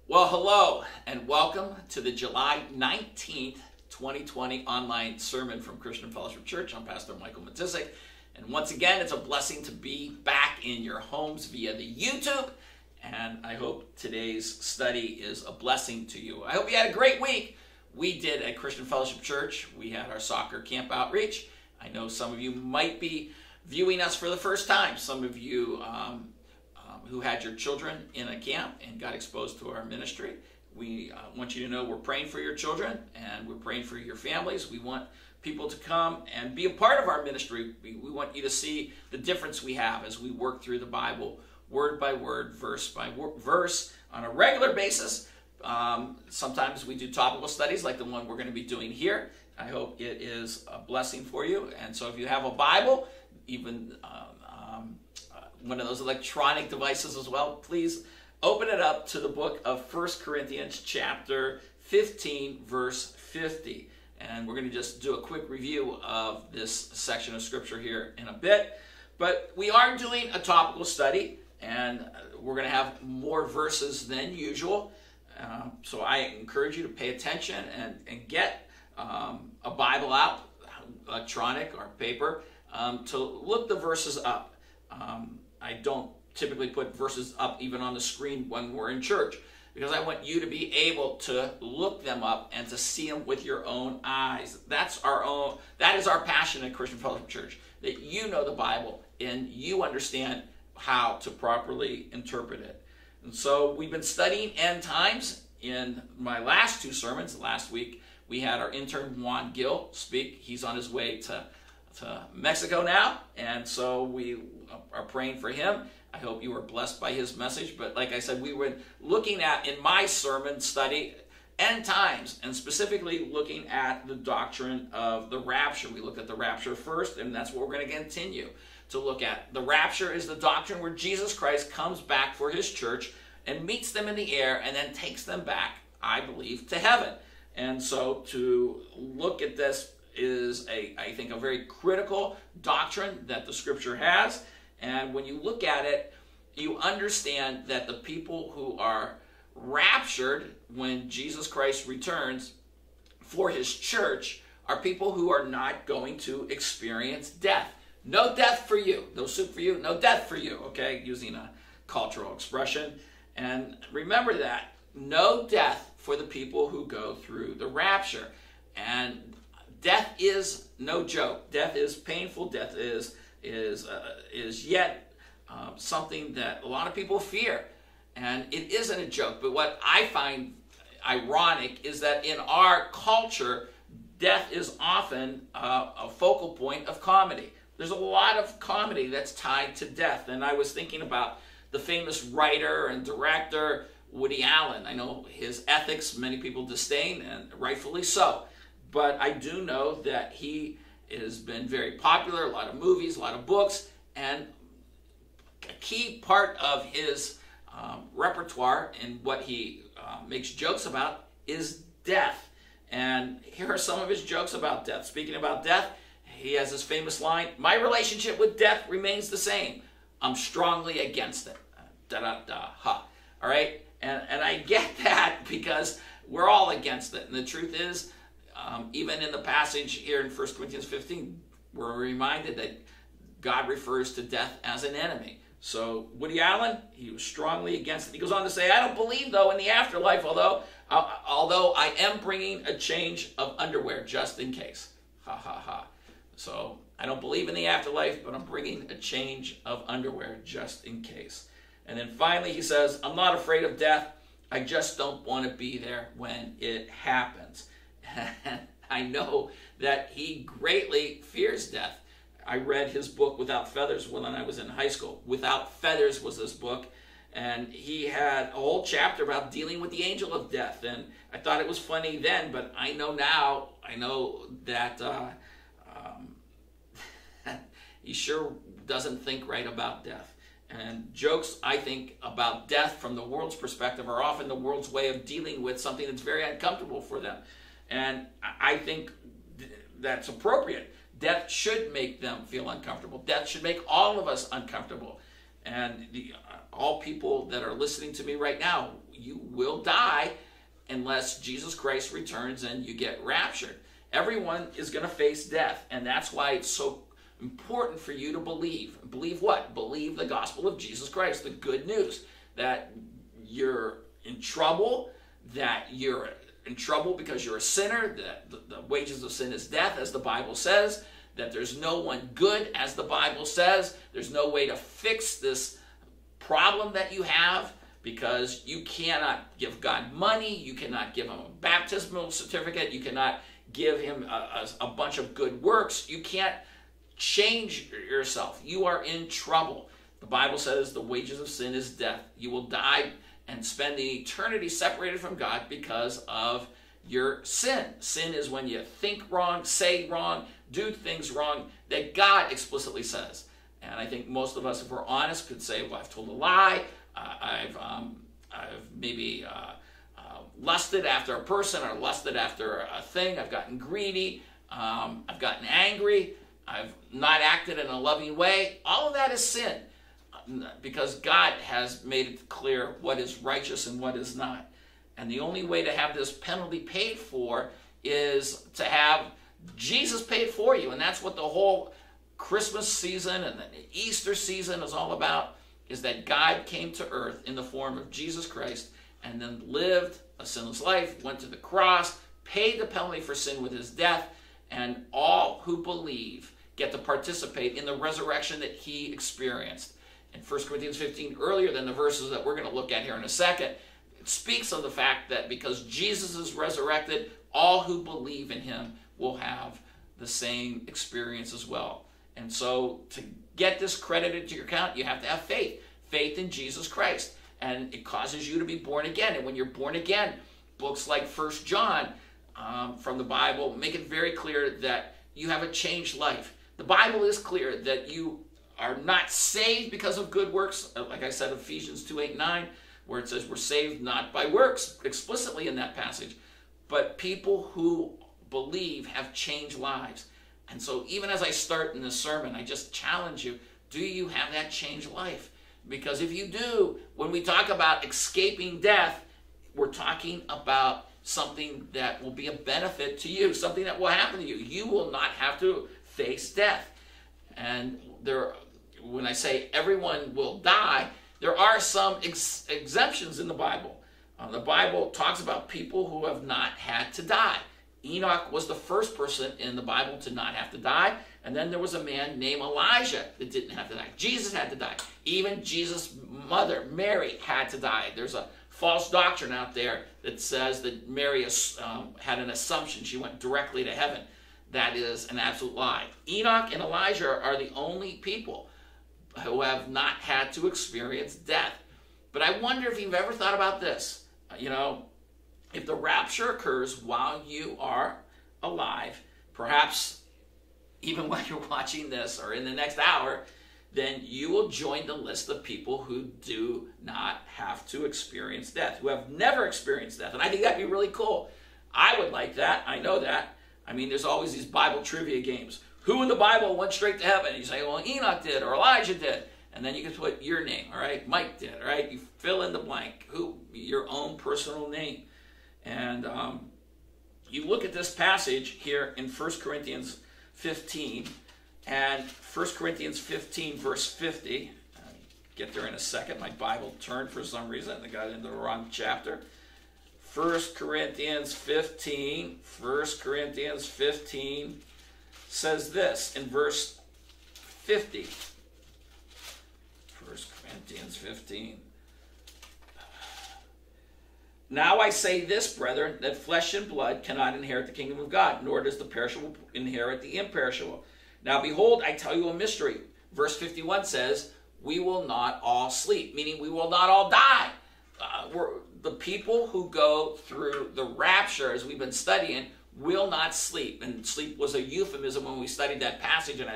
Well, hello and welcome to the July 19th, 2020 online sermon from Christian Fellowship Church. I'm Pastor Michael Matiscik, and once again, it's a blessing to be back in your homes via the YouTube, and I hope today's study is a blessing to you. I hope you had a great week. We did at Christian Fellowship Church. We had our soccer camp outreach. I know some of you might be viewing us for the first time. Some of you who had your children in a camp and got exposed to our ministry. We want you to know we're praying for your children and we're praying for your families. We want people to come and be a part of our ministry. We want you to see the difference we have as we work through the Bible word by word, verse by verse on a regular basis. Sometimes we do topical studies like the one we're going to be doing here. I hope it is a blessing for you. And so if you have a Bible, even one of those electronic devices as well, please open it up to the book of 1 Corinthians chapter 15, verse 50. And we're going to just do a quick review of this section of scripture here in a bit. But we are doing a topical study, and we're going to have more verses than usual. So I encourage you to pay attention and get a Bible out, electronic or paper, to look the verses up. I don't typically put verses up even on the screen when we're in church, because I want you to be able to look them up and to see them with your own eyes. That is our passion at Christian Fellowship Church, that you know the Bible and you understand how to properly interpret it. And so we've been studying end times in my last two sermons. Last week we had our intern Juan Gill speak. He's on his way to Mexico now, and so we are praying for him. I hope you were blessed by his message. But like I said, we were looking at, in my sermon study, end times, and specifically looking at the doctrine of the rapture. We looked at the rapture first, and that's what we're going to continue to look at. The rapture is the doctrine where Jesus Christ comes back for his church and meets them in the air and then takes them back, I believe, to heaven. And so to look at this is, I think, a very critical doctrine that the scripture has. And when you look at it, you understand that the people who are raptured when Jesus Christ returns for his church are people who are not going to experience death. No death for you. No soup for you. No death for you. Okay? Using a cultural expression. And remember that. No death for the people who go through the rapture. And death is no joke. Death is painful. Death is yet something that a lot of people fear. And it isn't a joke. But what I find ironic is that in our culture, death is often a focal point of comedy. There's a lot of comedy that's tied to death. And I was thinking about the famous writer and director Woody Allen. I know his ethics many people disdain, and rightfully so. But I do know that he has been very popular, a lot of movies, a lot of books, and a key part of his repertoire and what he makes jokes about is death. And here are some of his jokes about death. Speaking about death, he has this famous line, "My relationship with death remains the same. I'm strongly against it." Da-da-da-ha. All right? And I get that because we're all against it. And the truth is, even in the passage here in 1 Corinthians 15, we're reminded that God refers to death as an enemy. So Woody Allen, he was strongly against it. He goes on to say, "I don't believe, though, in the afterlife, although I am bringing a change of underwear just in case." Ha, ha, ha. So I don't believe in the afterlife, but I'm bringing a change of underwear just in case. And then finally he says, "I'm not afraid of death. I just don't want to be there when it happens." And I know that he greatly fears death. I read his book, Without Feathers, when I was in high school. Without Feathers was his book. And he had a whole chapter about dealing with the angel of death. And I thought it was funny then, but I know now, that he sure doesn't think right about death. And jokes, I think, about death from the world's perspective are often the world's way of dealing with something that's very uncomfortable for them. And I think that's appropriate. Death should make them feel uncomfortable. Death should make all of us uncomfortable. And all people that are listening to me right now, you will die unless Jesus Christ returns and you get raptured. Everyone is going to face death, and that's why it's so important for you to believe. Believe what? Believe the gospel of Jesus Christ, the good news that you're in trouble, that you're in trouble because you're a sinner, that the wages of sin is death, as the Bible says, that there's no one good, as the Bible says. There's no way to fix this problem that you have, because you cannot give God money, you cannot give him a baptismal certificate, you cannot give him a bunch of good works, you can't change yourself. You are in trouble. The Bible says the wages of sin is death. You will die and spend the eternity separated from God because of your sin. Sin is when you think wrong, say wrong, do things wrong that God explicitly says. And I think most of us, if we're honest, could say, well, I've told a lie, I've maybe lusted after a person or lusted after a thing, I've gotten greedy, I've gotten angry, I've not acted in a loving way. All of that is sin, because God has made it clear what is righteous and what is not. And the only way to have this penalty paid for is to have Jesus paid for you. And that's what the whole Christmas season and the Easter season is all about, is that God came to earth in the form of Jesus Christ and then lived a sinless life, went to the cross, paid the penalty for sin with his death, and all who believe get to participate in the resurrection that he experienced. In 1 Corinthians 15, earlier than the verses that we're going to look at here in a second, it speaks of the fact that because Jesus is resurrected, all who believe in him will have the same experience as well. And so to get this credited to your account, you have to have faith. Faith in Jesus Christ. And it causes you to be born again. And when you're born again, books like 1 John from the Bible make it very clear that you have a changed life. The Bible is clear that you are not saved because of good works. Like I said, Ephesians 2:8-9, where it says we're saved not by works, explicitly in that passage. But people who believe have changed lives. And so even as I start in this sermon, I just challenge you, do you have that changed life? Because if you do, when we talk about escaping death, we're talking about something that will be a benefit to you, something that will happen to you. You will not have to face death. And when I say everyone will die, there are some exemptions in the Bible. The Bible talks about people who have not had to die. Enoch was the first person in the Bible to not have to die. And then there was a man named Elijah that didn't have to die. Jesus had to die. Even Jesus' mother, Mary, had to die. There's a false doctrine out there that says that Mary had an assumption. She went directly to heaven. That is an absolute lie. Enoch and Elijah are the only people who have not had to experience death. But I wonder if you've ever thought about this. If the rapture occurs while you are alive, perhaps even while you're watching this or in the next hour, then you will join the list of people who do not have to experience death, who have never experienced death. And I think that'd be really cool. I would like that. I know that. I mean, there's always these Bible trivia games. Who in the Bible went straight to heaven? You say, well, Enoch did, or Elijah did. And then you can put your name, all right? Mike did, all right? You fill in the blank, your own personal name. And you look at this passage here in 1 Corinthians 15, and 1 Corinthians 15, verse 50. I'll get there in a second. My Bible turned for some reason. I got into the wrong chapter. 1 Corinthians 15 says this in verse 50. 1 Corinthians 15. Now I say this, brethren, that flesh and blood cannot inherit the kingdom of God, nor does the perishable inherit the imperishable. Now behold, I tell you a mystery. Verse 51 says, we will not all sleep, meaning we will not all die. The people who go through the rapture, as we've been studying, will not sleep. And sleep was a euphemism when we studied that passage. And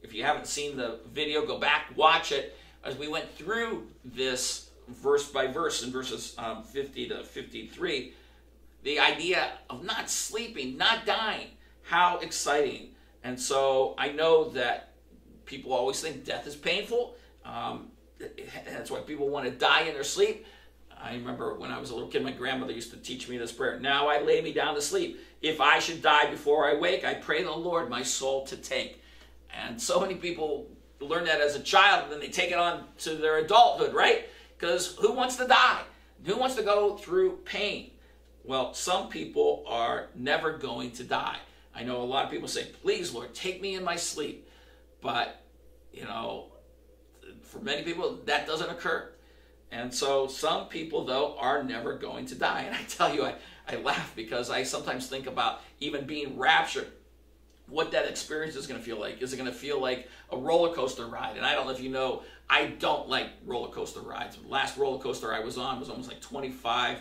if you haven't seen the video, go back, watch it. As we went through this verse by verse in verses 50 to 53, the idea of not sleeping, not dying, how exciting. And so I know that people always think death is painful. That's why people want to die in their sleep. I remember when I was a little kid, my grandmother used to teach me this prayer. Now I lay me down to sleep. If I should die before I wake, I pray the Lord my soul to take. And so many people learn that as a child, and then they take it on to their adulthood, right? Because who wants to die? Who wants to go through pain? Well, some people are never going to die. I know a lot of people say, please, Lord, take me in my sleep. But, you know, for many people, that doesn't occur. And so some people, though, are never going to die. And I tell you, I laugh because I sometimes think about even being raptured, what that experience is going to feel like. Is it going to feel like a roller coaster ride? And I don't know if you know, I don't like roller coaster rides. The last roller coaster I was on was almost like 25,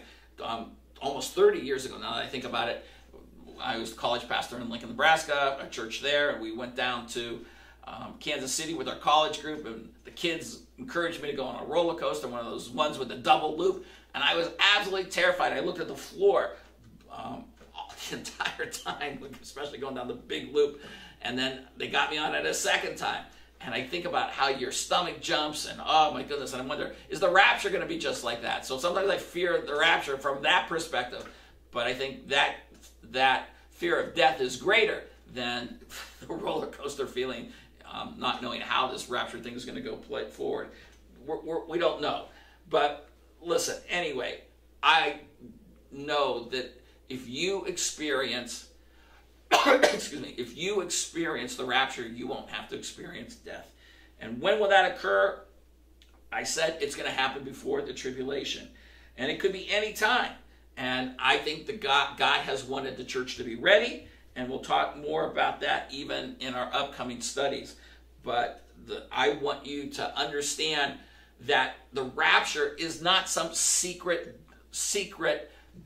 almost 30 years ago now that I think about it. I was a college pastor in Lincoln, Nebraska, a church there, and we went down to Kansas City with our college group, and the kids encouraged me to go on a roller coaster, one of those ones with the double loop, and I was absolutely terrified. I looked at the floor the entire time, especially going down the big loop, and then they got me on it a second time, and I think about how your stomach jumps, and oh my goodness, and I wonder, is the rapture going to be just like that? So sometimes I fear the rapture from that perspective, but I think that fear of death is greater than the roller coaster feeling, not knowing how this rapture thing is going to go play forward. We don't know. But listen, anyway, I know that if you experience, if you experience the rapture, you won't have to experience death. And when will that occur? I said it's going to happen before the tribulation. And it could be any time. And I think that God has wanted the church to be ready, and we'll talk more about that even in our upcoming studies. But I want you to understand that the rapture is not some secret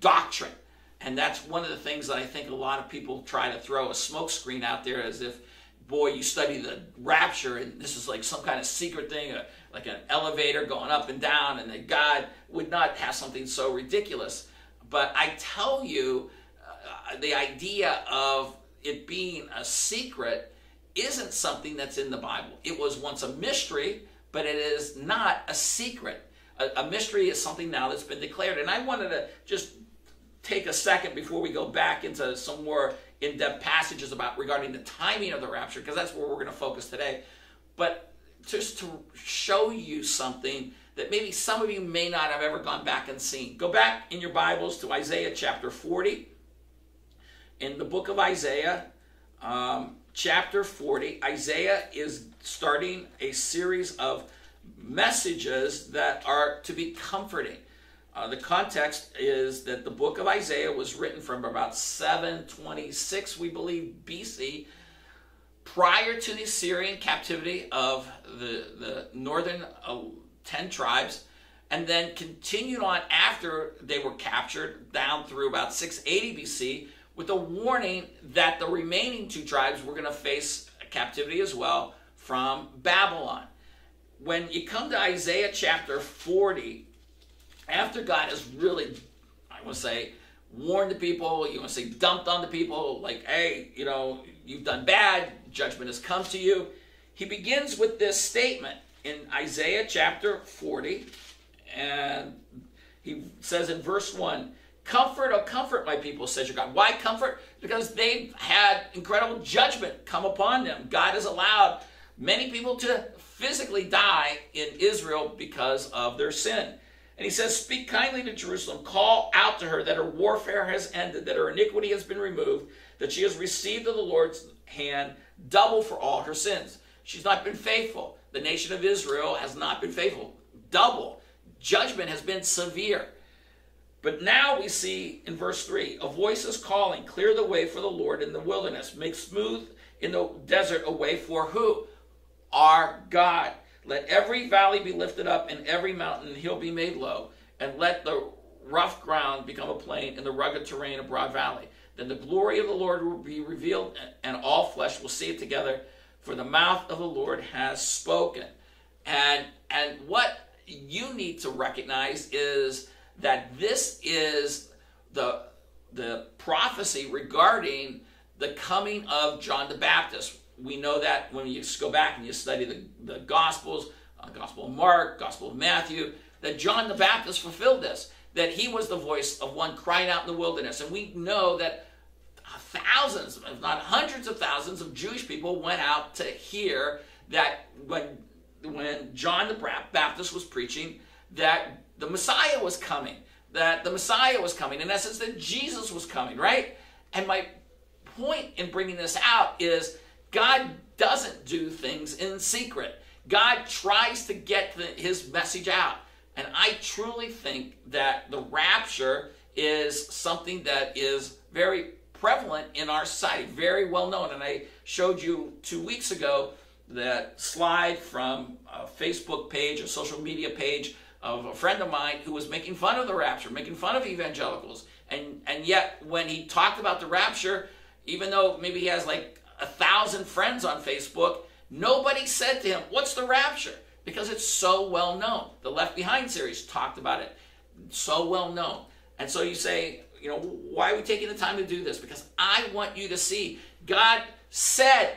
doctrine. And that's one of the things that I think a lot of people try to throw a smokescreen out there as if, boy, you study the rapture and this is like some kind of secret thing, like an elevator going up and down, and that God would not have something so ridiculous. But I tell you, the idea of it being a secret isn't something that's in the Bible. It was once a mystery, but it is not a secret. A mystery is something now that's been declared. And I wanted to just take a second before we go back into some more in-depth passages regarding the timing of the rapture, because that's where we're going to focus today. But just to show you something that maybe some of you may not have ever gone back and seen. Go back in your Bibles to Isaiah chapter 40. In the book of Isaiah, chapter 40, Isaiah is starting a series of messages that are to be comforting. The context is that the book of Isaiah was written from about 726, we believe, BC, prior to the Assyrian captivity of the northern 10 tribes, and then continued on after they were captured down through about 680 BC with a warning that the remaining 2 tribes were going to face captivity as well from Babylon. When you come to Isaiah chapter 40, after God has really, I want to say, warned the people, you want to say dumped on the people, like, hey, you know, you've done bad, judgment has come to you, he begins with this statement in Isaiah chapter 40, and he says in verse 1, "Comfort, oh comfort my people, says your God." Why comfort? Because they've had incredible judgment come upon them. God has allowed many people to physically die in Israel because of their sin. And he says, "Speak kindly to Jerusalem, call out to her that her warfare has ended, that her iniquity has been removed, that she has received of the Lord's hand double for all her sins." She's not been faithful. The nation of Israel has not been faithful. Double. Judgment has been severe. But now we see in verse 3, "A voice is calling, clear the way for the Lord in the wilderness, make smooth in the desert a way for" who? Our God. "Let every valley be lifted up and every mountain and hill be made low, and let the rough ground become a plain and the rugged terrain a broad valley. Then the glory of the Lord will be revealed, and all flesh will see it together, for the mouth of the Lord has spoken." And what you need to recognize is that this is the prophecy regarding the coming of John the Baptist. We know that when you go back and you study the Gospels, Gospel of Mark, Gospel of Matthew, that John the Baptist fulfilled this, that he was the voice of one crying out in the wilderness. And we know that thousands, if not hundreds of thousands of Jewish people went out to hear that when John the Baptist was preaching, that the Messiah was coming. In essence, that Jesus was coming, right? And my point in bringing this out is God doesn't do things in secret. God tries to get his message out. And I truly think that the rapture is something that is very prevalent in our society, very well known. And I showed you 2 weeks ago that slide from a Facebook page, a social media page of a friend of mine who was making fun of the rapture, making fun of evangelicals. And yet when he talked about the rapture, even though maybe he has like 1,000 friends on Facebook, nobody said to him, "What's the rapture?" Because it's so well known. The Left Behind series talked about it. So well known. And so you say, why are we taking the time to do this? Because I want you to see God said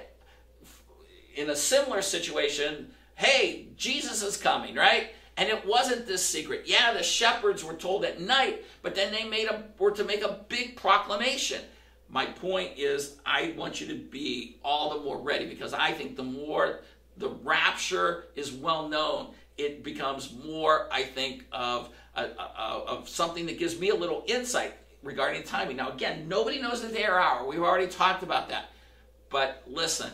in a similar situation, hey, Jesus is coming, right? And it wasn't this secret. Yeah, the shepherds were told at night, but then they were to make a big proclamation. My point is, I want you to be all the more ready, because I think the more the rapture is well known, it becomes more, I think, of something that gives me a little insight regarding timing. Now, again, nobody knows the day or hour. We've already talked about that. But listen,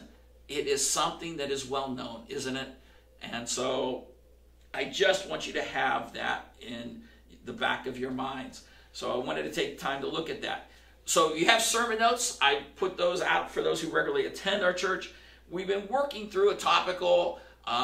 it is something that is well known, isn't it? And so I just want you to have that in the back of your minds. So I wanted to take time to look at that. So you have sermon notes. I put those out for those who regularly attend our church. We've been working through a topical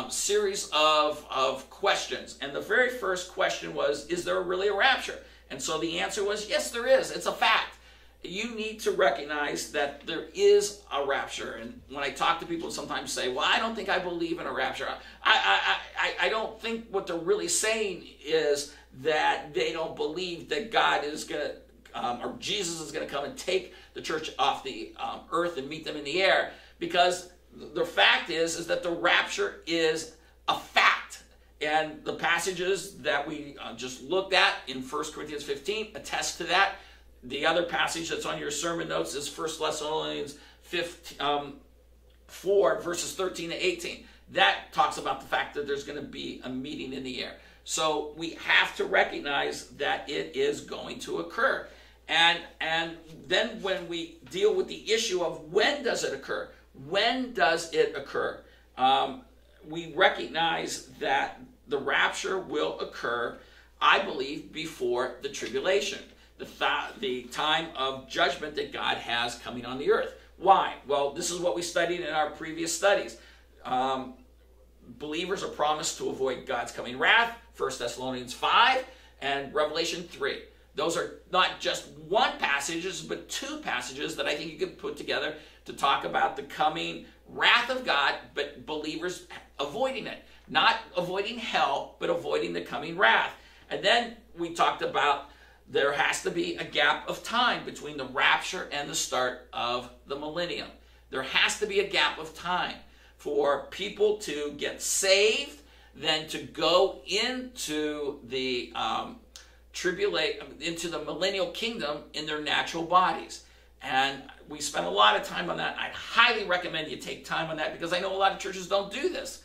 series of questions. And the very first question was, is there really a rapture? And so the answer was, yes, there is. It's a fact. You need to recognize that there is a rapture. And when I talk to people, sometimes say, well, I don't think I believe in a rapture. I don't think what they're really saying is that they don't believe that God is going to, or Jesus is going to come and take the church off the earth and meet them in the air. Because the fact is that the rapture is a fact. And the passages that we just looked at in 1 Corinthians 15 attest to that. The other passage that's on your sermon notes is 1 Thessalonians 4, verses 13 to 18. That talks about the fact that there's going to be a meeting in the air. So we have to recognize that it is going to occur. And then when we deal with the issue of when does it occur, we recognize that the rapture will occur, I believe, before the tribulation, the time of judgment that God has coming on the earth. Why? Well, this is what we studied in our previous studies. Believers are promised to avoid God's coming wrath, 1 Thessalonians 5 and Revelation 3. Those are not just one passages, but two passages that I think you could put together to talk about the coming wrath of God, but believers avoiding it. Not avoiding hell, but avoiding the coming wrath. And then we talked about there has to be a gap of time between the rapture and the start of the millennium. There has to be a gap of time for people to get saved, then to go into the into the millennial kingdom in their natural bodies. And we spent a lot of time on that. I highly recommend you take time on that, because I know a lot of churches don't do this.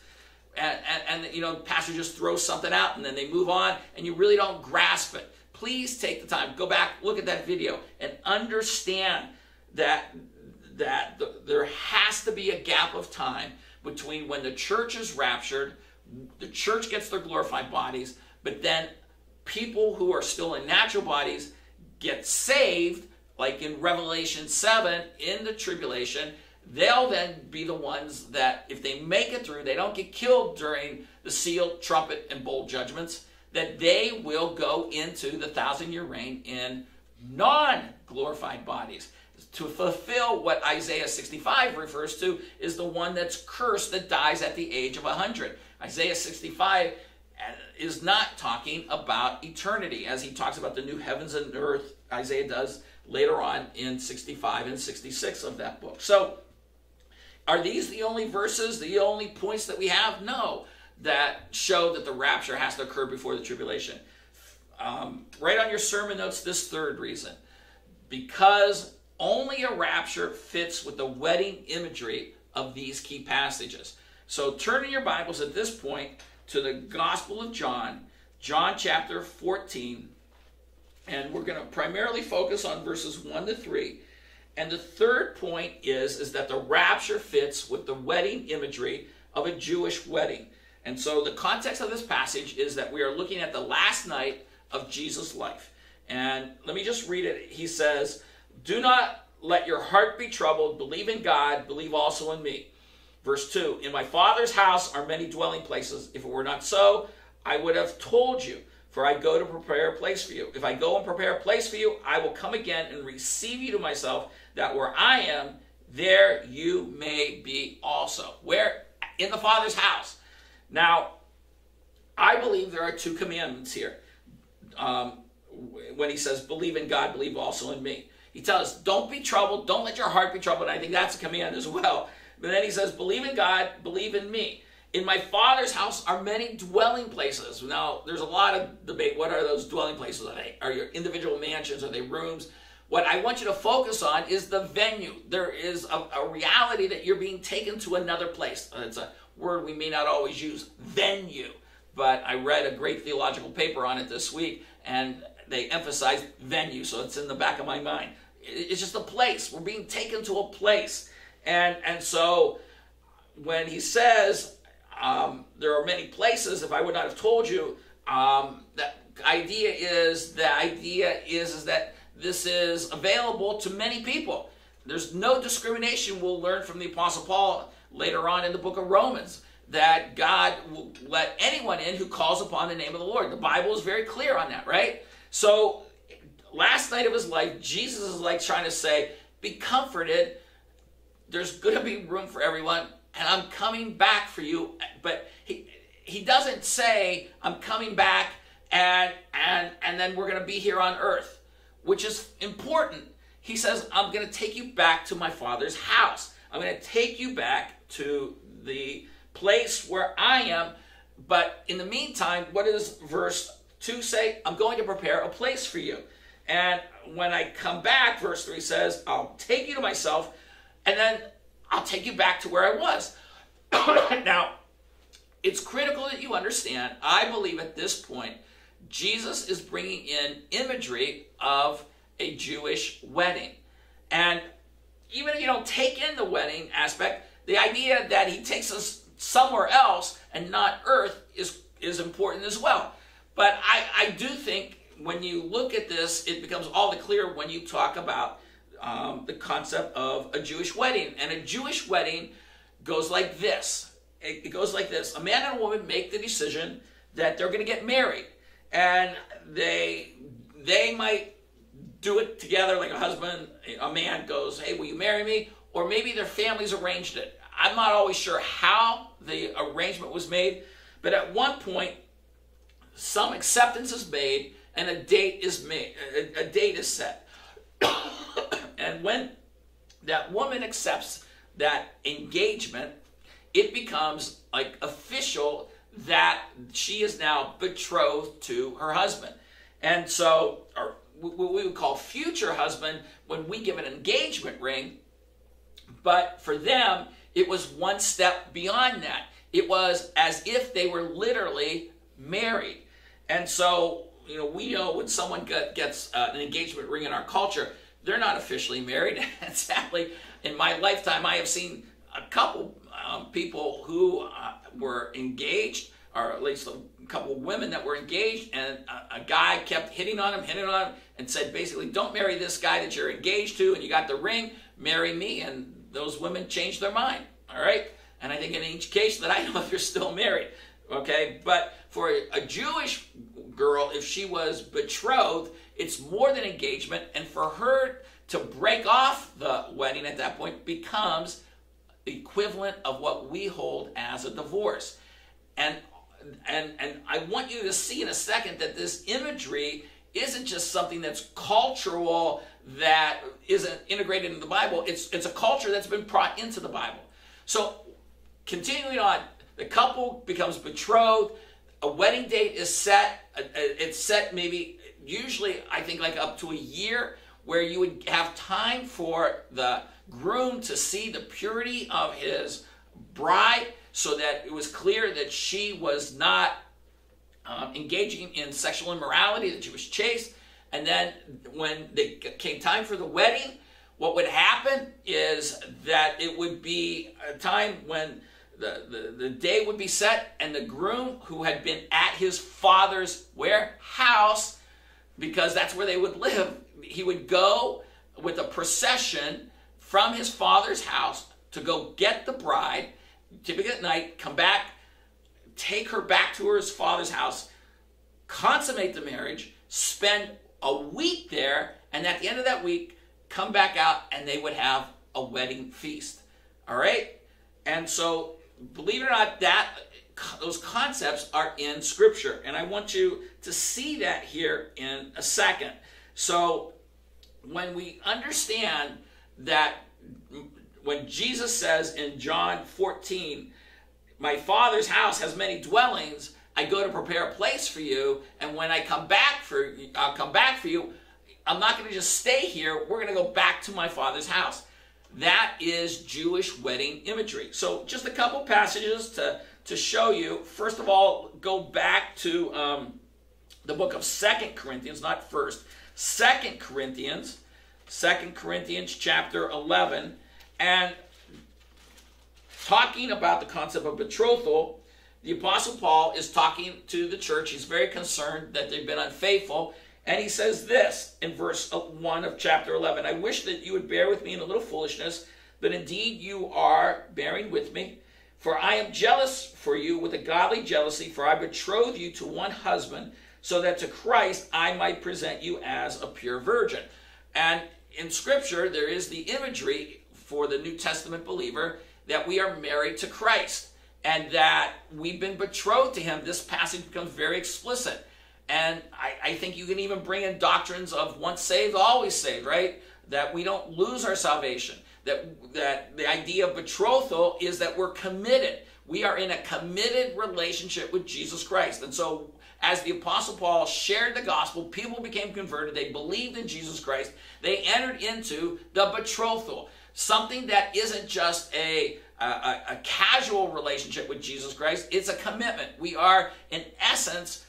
And the pastor just throws something out and then they move on, and you really don't grasp it. Please take the time, go back, look at that video, and understand that there has to be a gap of time between when the church is raptured, the church gets their glorified bodies, but then people who are still in natural bodies get saved, like in Revelation 7, in the tribulation. They'll then be the ones that, if they make it through, they don't get killed during the seal, trumpet, and bowl judgments, that they will go into the 1,000-year reign in non-glorified bodies. To fulfill what Isaiah 65 refers to is the one that's cursed that dies at the age of 100. Isaiah 65 is not talking about eternity, as he talks about the new heavens and earth. Isaiah does later on in 65 and 66 of that book. So, are these the only verses, the only points that we have? No. that show that the rapture has to occur before the tribulation. Write on your sermon notes this third reason. Because only a rapture fits with the wedding imagery of these key passages. So turn in your Bibles at this point to the Gospel of John, John chapter 14, and we're going to primarily focus on verses 1 to 3. And the third point is that the rapture fits with the wedding imagery of a Jewish wedding. And so the context of this passage is that we are looking at the last night of Jesus' life. And let me just read it. He says, "Do not let your heart be troubled. Believe in God. Believe also in me." Verse 2, "In my Father's house are many dwelling places. If it were not so, I would have told you, for I go to prepare a place for you. If I go and prepare a place for you, I will come again and receive you to myself, that where I am, there you may be also." Where? In the Father's house. Now, I believe there are two commandments here. When he says, believe in God, believe also in me. He tells us, don't be troubled, don't let your heart be troubled. And I think that's a command as well. But then he says, believe in God, believe in me. In my Father's house are many dwelling places. Now, there's a lot of debate. What are those dwelling places? Are your individual mansions? Are they rooms? What I want you to focus on is the venue. There is a reality that you're being taken to another place. It's a word we may not always use, venue. But I read a great theological paper on it this week, and they emphasized venue, so it's in the back of my mind. It's just a place. We're being taken to a place. And so when he says there are many places, if I would not have told you, the idea is that this is available to many people. There's no discrimination. We'll learn from the Apostle Paul later on in the book of Romans that God will let anyone in who calls upon the name of the Lord. The Bible is very clear on that, right? So last night of his life, Jesus is like trying to say, be comforted. There's going to be room for everyone, and I'm coming back for you. But he doesn't say, I'm coming back and then we're going to be here on earth, which is important. He says, I'm going to take you back to my Father's house. I'm going to take you back to the place where I am. But in the meantime, what does verse 2 say? I'm going to prepare a place for you. And when I come back, verse 3 says, I'll take you to myself, and then I'll take you back to where I was. Now, it's critical that you understand, I believe at this point, Jesus is bringing in imagery of a Jewish wedding. And even if you don't take in the wedding aspect, the idea that he takes us somewhere else and not earth is important as well. But I do think when you look at this, it becomes all the clearer when you talk about the concept of a Jewish wedding. And a Jewish wedding goes like this. It goes like this. A man and a woman make the decision that they're going to get married. And they might do it together, like a man goes, hey, will you marry me? Or maybe their families arranged it. I'm not always sure how the arrangement was made, but at one point, some acceptance is made and a date is made. A date is set. And when that woman accepts that engagement, it becomes like official that she is now betrothed to her husband. And so, or what we would call future husband when we give an engagement ring. But for them, it was one step beyond that. It was as if they were literally married. And so, we know when someone gets an engagement ring in our culture, they're not officially married. And sadly, in my lifetime, I have seen a couple people who were engaged, or at least a couple of women that were engaged, and a guy kept hitting on him, and said basically, don't marry this guy that you're engaged to and you got the ring, marry me. And those women changed their mind, all right? And I think in each case that I know, they're still married, okay? But for a Jewish girl, if she was betrothed, it's more than engagement, and for her to break off the wedding at that point becomes equivalent of what we hold as a divorce. And I want you to see in a second that this imagery isn't just something that's cultural, that isn't integrated into the Bible. It's a culture that's been brought into the Bible. So continuing on, the couple becomes betrothed. A wedding date is set. It's set maybe, usually, I think like up to a year, where you would have time for the groom to see the purity of his bride so that it was clear that she was not engaging in sexual immorality, that she was chaste. And then when it came time for the wedding, what would happen is that it would be a time when the day would be set, and the groom, who had been at his father's house, because that's where they would live, he would go with a procession from his father's house to go get the bride, typically at night, come back, take her back to his father's house, consummate the marriage, spend a week there, and at the end of that week, come back out, and they would have a wedding feast. All right? And so, believe it or not, those concepts are in Scripture. And I want you to see that here in a second. So, when we understand that, when Jesus says in John 14, my Father's house has many dwellings, I go to prepare a place for you, and when I come back I'll come back for you. I'm not going to just stay here. We're going to go back to my Father's house. That is Jewish wedding imagery. So just a couple passages to show you. First of all, go back to the book of 2 Corinthians, not 1st. 2 Corinthians chapter 11. And talking about the concept of betrothal, the Apostle Paul is talking to the church. He's very concerned that they've been unfaithful. And he says this in verse 1 of chapter 11. I wish that you would bear with me in a little foolishness, but indeed you are bearing with me. For I am jealous for you with a godly jealousy, for I betroth you to one husband, so that to Christ I might present you as a pure virgin. And in Scripture, there is the imagery for the New Testament believer that we are married to Christ and that we've been betrothed to him. This passage becomes very explicit. And I think you can even bring in doctrines of once saved, always saved, right? That we don't lose our salvation. That the idea of betrothal is that we're committed. We are in a committed relationship with Jesus Christ. And so as the Apostle Paul shared the gospel, people became converted. They believed in Jesus Christ. They entered into the betrothal. Something that isn't just a casual relationship with Jesus Christ. It's a commitment. We are, in essence,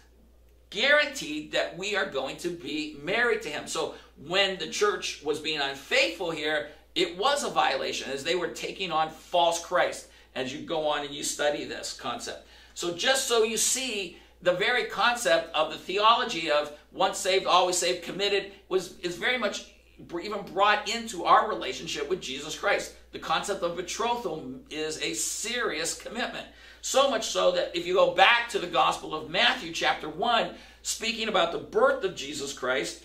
guaranteed that we are going to be married to him. So when the church was being unfaithful here, it was a violation as they were taking on false Christ, as you go on and you study this concept. So just so you see, the very concept of the theology of once saved, always saved, committed is very much even brought into our relationship with Jesus Christ. The concept of betrothal is a serious commitment. So much so that if you go back to the Gospel of Matthew chapter 1, speaking about the birth of Jesus Christ,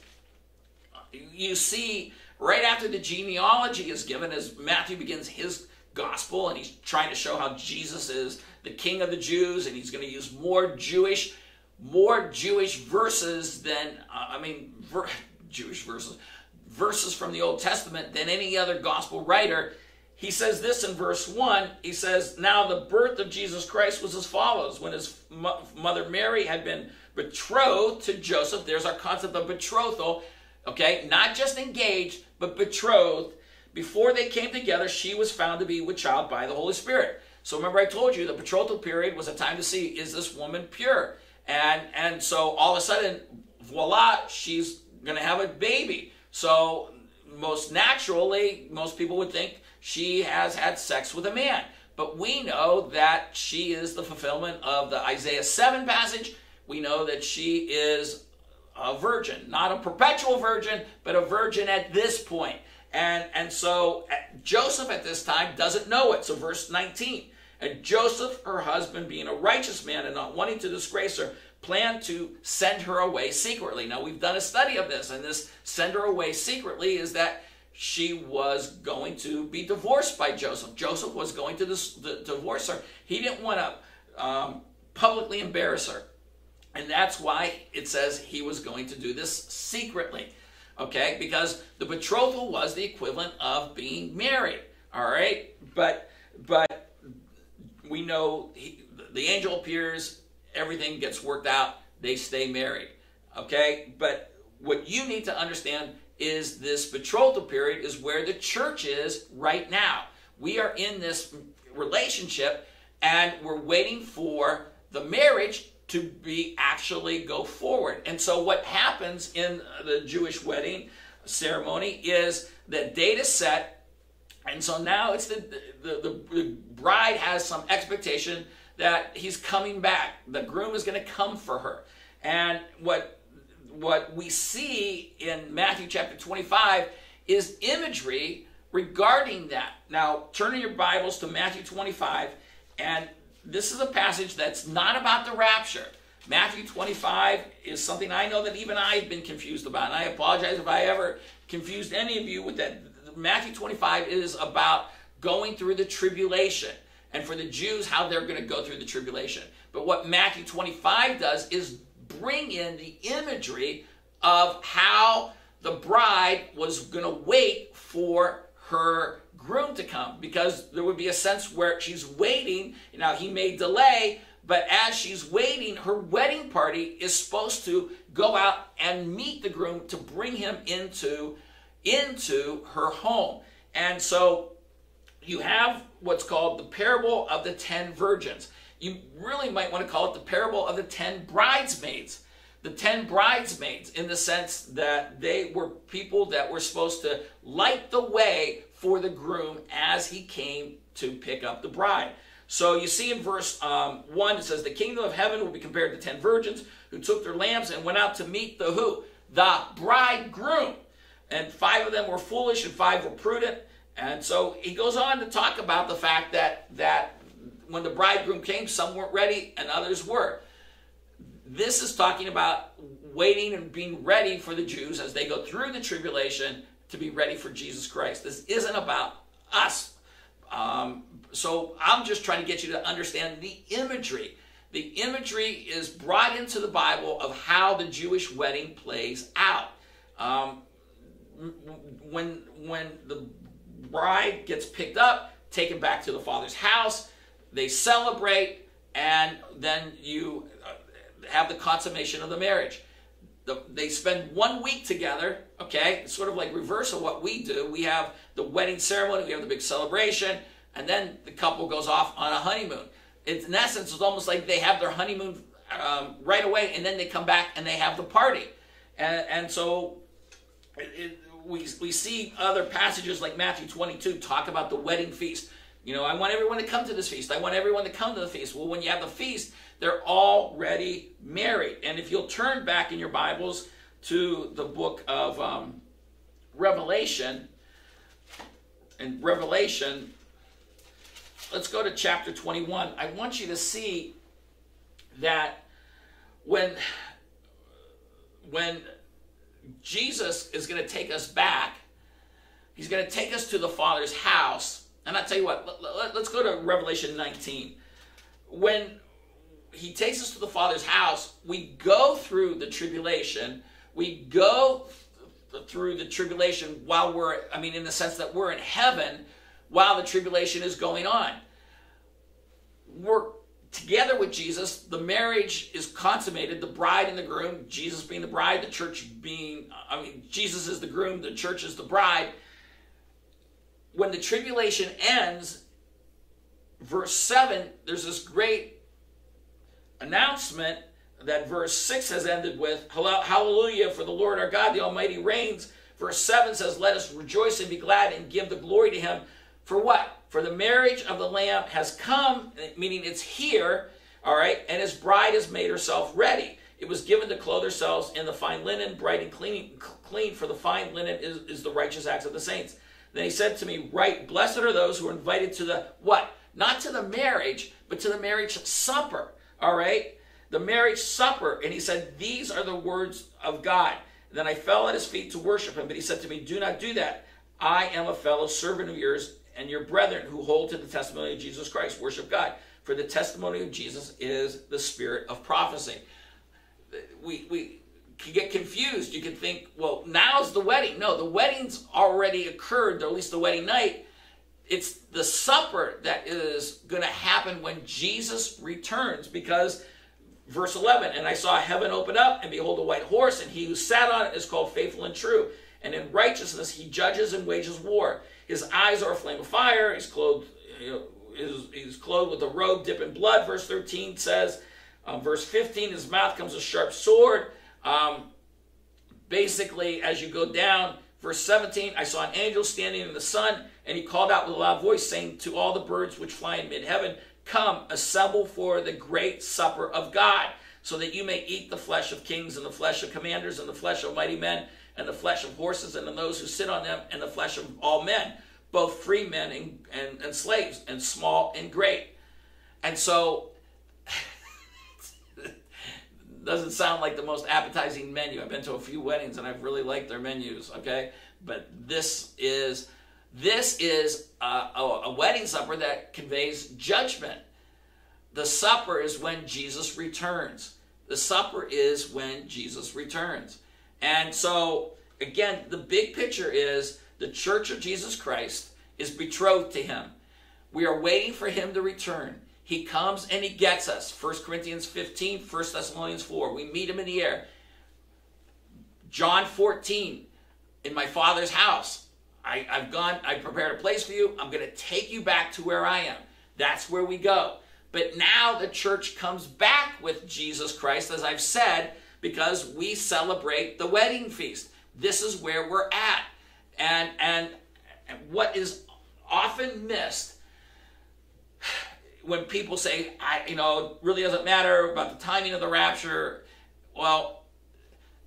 you see right after the genealogy is given, as Matthew begins his gospel, and he's trying to show how Jesus is the King of the Jews, and he's going to use more Jewish verses than, Jewish verses from the Old Testament than any other gospel writer. He says this in verse 1. He says, now the birth of Jesus Christ was as follows. When his mother Mary had been betrothed to Joseph, there's our concept of betrothal, okay? Not just engaged, but betrothed. Before they came together, she was found to be with child by the Holy Spirit. So remember I told you the betrothal period was a time to see, is this woman pure? And so all of a sudden, voila, she's going to have a baby. So most naturally, most people would think she has had sex with a man. But we know that she is the fulfillment of the Isaiah 7 passage. We know that she is a virgin. Not a perpetual virgin, but a virgin at this point. And so Joseph at this time doesn't know it. So verse 19. And Joseph, her husband, being a righteous man and not wanting to disgrace her, planned to send her away secretly. Now, we've done a study of this, and this send her away secretly is that she was going to be divorced by Joseph. Joseph was going to divorce her. He didn't want to publicly embarrass her. And that's why it says he was going to do this secretly. Okay? Because the betrothal was the equivalent of being married. All right? But we know the angel appears, everything gets worked out, they stay married. Okay? But what you need to understand is this betrothal period is where the church is right now. We are in this relationship and we're waiting for the marriage to be actually go forward. And so what happens in the Jewish wedding ceremony is that date is set, and so now it's the bride has some expectation that he's coming back. The groom is going to come for her. And what we see in Matthew chapter 25 is imagery regarding that. Now, turn in your Bibles to Matthew 25, and this is a passage that's not about the rapture. Matthew 25 is something I know that even I've been confused about, and I apologize if I ever confused any of you with that. Matthew 25 is about going through the tribulation, and for the Jews, how they're going to go through the tribulation. But what Matthew 25 does is bring in the imagery of how the bride was going to wait for her groom to come, because there would be a sense where she's waiting. Now, he may delay, but as she's waiting, her wedding party is supposed to go out and meet the groom to bring him into her home. And so you have what's called the parable of the 10 virgins. You really might want to call it the parable of the 10 bridesmaids. The 10 bridesmaids, in the sense that they were people that were supposed to light the way for the groom as he came to pick up the bride. So you see in verse 1, it says, the kingdom of heaven will be compared to 10 virgins who took their lamps and went out to meet the who? The bridegroom. And 5 of them were foolish and 5 were prudent. And so he goes on to talk about the fact that when the bridegroom came, some weren't ready and others were. This is talking about waiting and being ready for the Jews as they go through the tribulation to be ready for Jesus Christ. This isn't about us. So I'm just trying to get you to understand the imagery. The imagery is brought into the Bible of how the Jewish wedding plays out. When the bride gets picked up, taken back to the father's house, they celebrate, and then you have the consummation of the marriage. They spend 1 week together, okay? It's sort of like reverse of what we do. We have the wedding ceremony, we have the big celebration, and then the couple goes off on a honeymoon. In essence, it's almost like they have their honeymoon right away, and then they come back and they have the party. And so we see other passages like Matthew 22 talk about the wedding feast. You know, I want everyone to come to this feast. I want everyone to come to the feast. Well, when you have the feast, they're already married. And if you'll turn back in your Bibles to the book of Revelation, in Revelation, let's go to chapter 21. I want you to see that when Jesus is going to take us back, he's going to take us to the Father's house. And I'll tell you what, let's go to Revelation 19. When he takes us to the Father's house, we go through the tribulation. We go through the tribulation while in the sense that we're in heaven while the tribulation is going on. We're together with Jesus. The marriage is consummated, the bride and the groom, Jesus being the bride, the church being, Jesus is the groom, the church is the bride. When the tribulation ends, verse 7, there's this great announcement that verse 6 has ended with, hallelujah, for the Lord our God, the Almighty reigns. Verse 7 says, let us rejoice and be glad and give the glory to him. For what? For the marriage of the Lamb has come, meaning it's here, all right, and his bride has made herself ready. It was given to clothe ourselves in the fine linen, bright and clean, for the fine linen is the righteous acts of the saints. Then he said to me, right, blessed are those who are invited to the, what? Not to the marriage, but to the marriage supper, all right? The marriage supper. And he said, these are the words of God. And then I fell at his feet to worship him, but he said to me, do not do that. I am a fellow servant of yours and your brethren who hold to the testimony of Jesus Christ. Worship God. For the testimony of Jesus is the spirit of prophecy. We can get confused. You can think, well, now's the wedding. No, the wedding's already occurred, or at least the wedding night. it's the supper that is going to happen when Jesus returns, because verse 11, and I saw heaven open up, and behold a white horse, and he who sat on it is called Faithful and True. And in righteousness he judges and wages war. His eyes are a flame of fire. He's clothed, he's clothed with a robe dipped in blood. Verse 13 says, verse 15, his mouth comes a sharp sword. Basically, as you go down, verse 17, I saw an angel standing in the sun, and he called out with a loud voice, saying to all the birds which fly in mid-heaven, come, assemble for the great supper of God, so that you may eat the flesh of kings, and the flesh of commanders, and the flesh of mighty men, and the flesh of horses, and of those who sit on them, and the flesh of all men, both free men and slaves, and small and great. And so, doesn't sound like the most appetizing menu. I've been to a few weddings, and I've really liked their menus, okay? But this is a wedding supper that conveys judgment. The supper is when Jesus returns. The supper is when Jesus returns. And so, again, the big picture is the Church of Jesus Christ is betrothed to him. We are waiting for him to return. He comes and he gets us. 1 Corinthians 15, 1 Thessalonians 4. We meet him in the air. John 14, in my Father's house. I prepared a place for you. I'm going to take you back to where I am. That's where we go. But now the church comes back with Jesus Christ, as I've said, because we celebrate the wedding feast. This is where we're at. And what is often missed when people say, it really doesn't matter about the timing of the rapture. Well,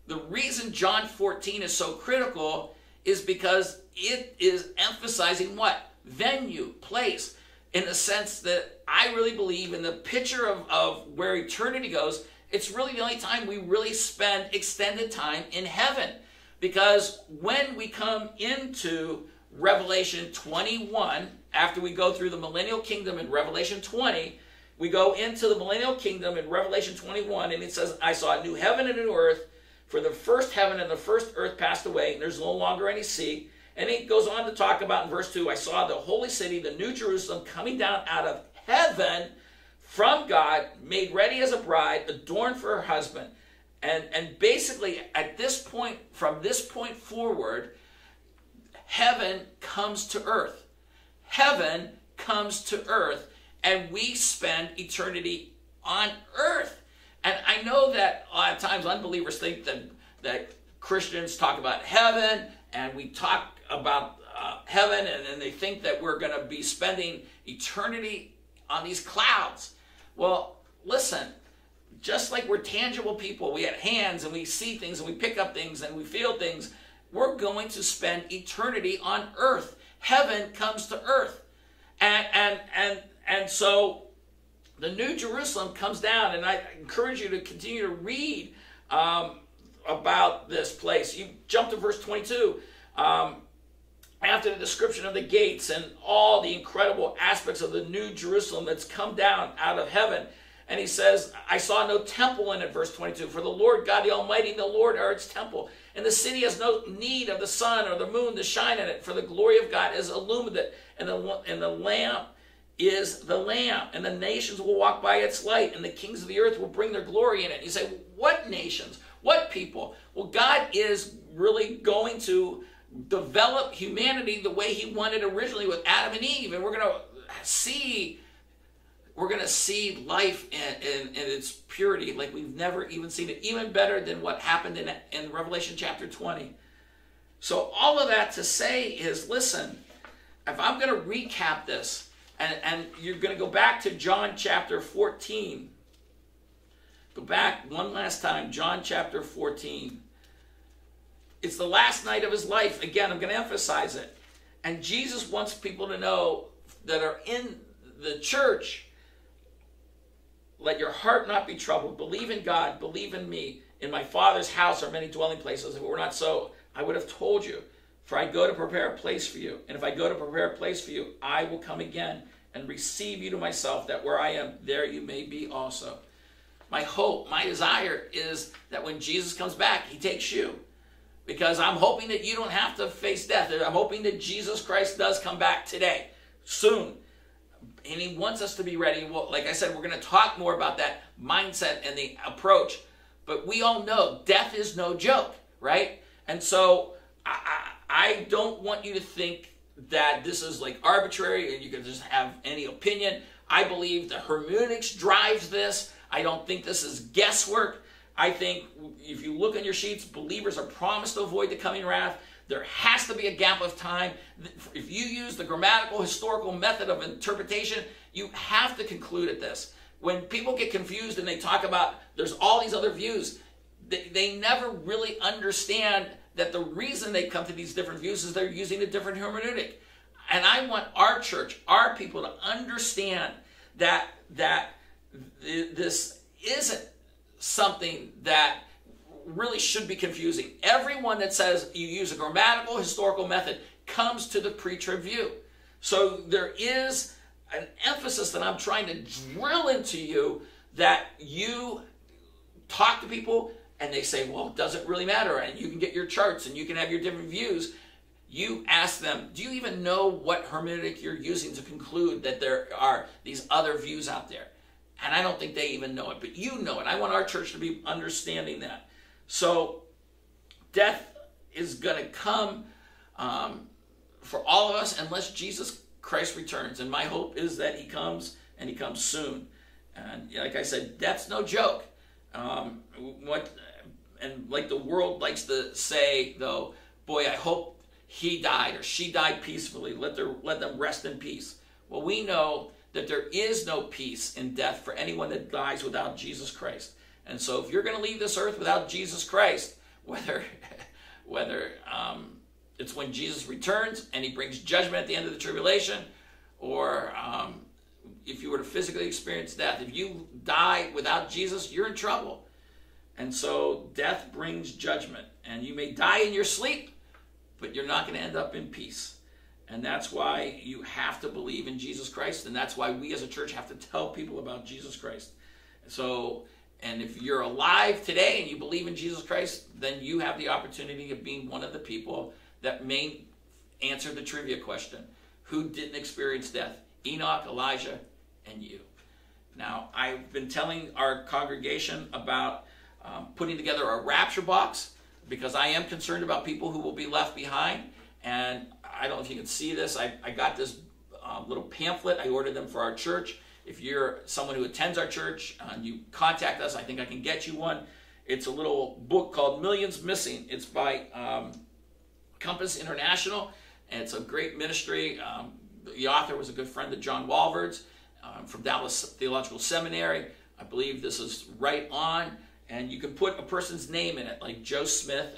the reason John 14 is so critical is because it is emphasizing what? Venue, place, in the sense that I really believe in the picture of where eternity goes. It's really the only time we really spend extended time in heaven. Because when we come into Revelation 21, after we go through the millennial kingdom in Revelation 20, we go into the millennial kingdom in Revelation 21, and it says, I saw a new heaven and a new earth, for the first heaven and the first earth passed away, and there's no longer any sea. And it goes on to talk about in verse 2, I saw the holy city, the new Jerusalem, coming down out of heaven from God, made ready as a bride, adorned for her husband. And basically, at this point, from this point forward, heaven comes to earth. Heaven comes to earth, and we spend eternity on earth. And I know that a lot of times unbelievers think that Christians talk about heaven, and we talk about heaven, and they think that we're going to be spending eternity on these clouds. Well, listen, just like we're tangible people, we have hands, and we see things, and we pick up things, and we feel things, we're going to spend eternity on earth. Heaven comes to earth. And so the New Jerusalem comes down, and I encourage you to continue to read about this place. You jump to verse 22. After the description of the gates and all the incredible aspects of the New Jerusalem that's come down out of heaven, and he says, I saw no temple in it, verse 22. For the Lord God the Almighty and the Lord are its temple. And the city has no need of the sun or the moon to shine in it, for the glory of God is illumined it. And the Lamb is the Lamb. And the nations will walk by its light, and the kings of the earth will bring their glory in it. And you say, what nations? What people? Well, God is really going to develop humanity the way he wanted originally with Adam and Eve. And we're going to see life in its purity like we've never even seen it, even better than what happened in Revelation chapter 20. So all of that to say is, listen, if I'm going to recap this, and you're going to go back to John chapter 14. Go back one last time, John chapter 14. It's the last night of his life. Again, I'm going to emphasize it. And Jesus wants people to know that are in the church, let your heart not be troubled. Believe in God. Believe in me. In my Father's house are many dwelling places. If it were not so, I would have told you. For I go to prepare a place for you. And if I go to prepare a place for you, I will come again and receive you to myself, that where I am, there you may be also. My hope, my desire is that when Jesus comes back, he takes you. Because I'm hoping that you don't have to face death. I'm hoping that Jesus Christ does come back today. soon. And he wants us to be ready. Well, like I said, we're going to talk more about that mindset and the approach. But we all know death is no joke, right? And so I don't want you to think that this is like arbitrary and you can just have any opinion. I believe the hermeneutics drives this. I don't think this is guesswork. I think if you look on your sheets, believers are promised to avoid the coming wrath. There has to be a gap of time. If you use the grammatical, historical method of interpretation, you have to conclude at this. When people get confused and they talk about there's all these other views, they never really understand that the reason they come to these different views is they're using a different hermeneutic. And I want our church, our people to understand that this isn't something that really should be confusing. Everyone that says you use a grammatical, historical method comes to the pre-trib view. So there is an emphasis that I'm trying to drill into you, that you talk to people and they say, well, it doesn't really matter, and you can get your charts and you can have your different views. You ask them, do you even know what hermeneutic you're using to conclude that there are these other views out there? And I don't think they even know it, but you know it. I want our church to be understanding that. So death is going to come for all of us unless Jesus Christ returns. And my hope is that he comes, and he comes soon. And like I said, death's no joke. And like the world likes to say, though, boy, I hope he died or she died peacefully. Let them rest in peace. Well, we know that there is no peace in death for anyone that dies without Jesus Christ. And so if you're going to leave this earth without Jesus Christ, whether it's when Jesus returns and he brings judgment at the end of the tribulation, or if you were to physically experience death, if you die without Jesus, you're in trouble. And so death brings judgment. And you may die in your sleep, but you're not going to end up in peace. And that's why you have to believe in Jesus Christ. And that's why we as a church have to tell people about Jesus Christ. So, and if you're alive today and you believe in Jesus Christ, then you have the opportunity of being one of the people that may answer the trivia question. Who didn't experience death? Enoch, Elijah, and you. Now, I've been telling our congregation about putting together a rapture box, because I am concerned about people who will be left behind. And I don't know if you can see this. I got this little pamphlet. I ordered them for our church. If you're someone who attends our church and you contact us, I think I can get you one. It's a little book called Millions Missing. It's by Compass International, and it's a great ministry. The author was a good friend of John Walvard's from Dallas Theological Seminary. I believe this is right on. And you can put a person's name in it, like Joe Smith,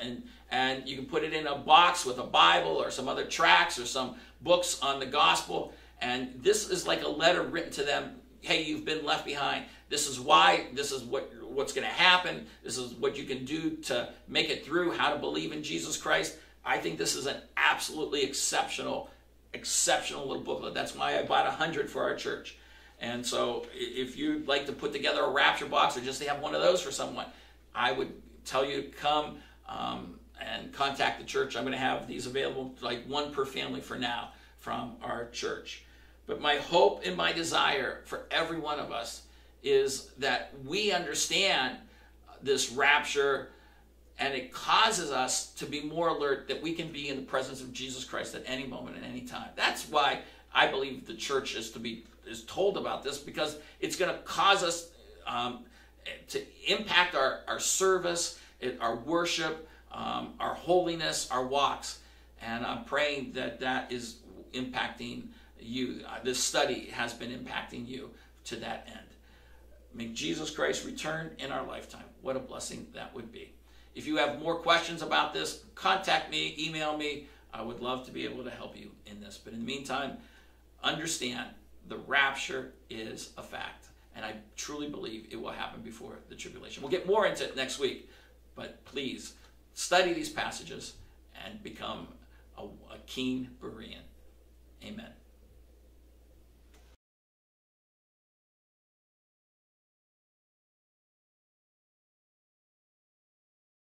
and you can put it in a box with a Bible or some other tracts or some books on the gospel. And this is like a letter written to them. Hey, you've been left behind. This is why. This is what's going to happen. This is what you can do to make it through, how to believe in Jesus Christ. I think this is an absolutely exceptional little booklet. That's why I bought 100 for our church. And so if you'd like to put together a rapture box or just to have one of those for someone, I would tell you to come and contact the church. I'm going to have these available, like one per family for now from our church. But my hope and my desire for every one of us is that we understand this rapture, and it causes us to be more alert that we can be in the presence of Jesus Christ at any moment and any time. That's why I believe the church is told about this, because it's going to cause us to impact our service, our worship, our holiness, our walks. And I'm praying that is impacting you. This study has been impacting you to that end. May Jesus Christ return in our lifetime. What a blessing that would be. If you have more questions about this, contact me, email me. I would love to be able to help you in this. But in the meantime, understand the rapture is a fact. And I truly believe it will happen before the tribulation. We'll get more into it next week. But please, study these passages and become a keen Berean. Amen.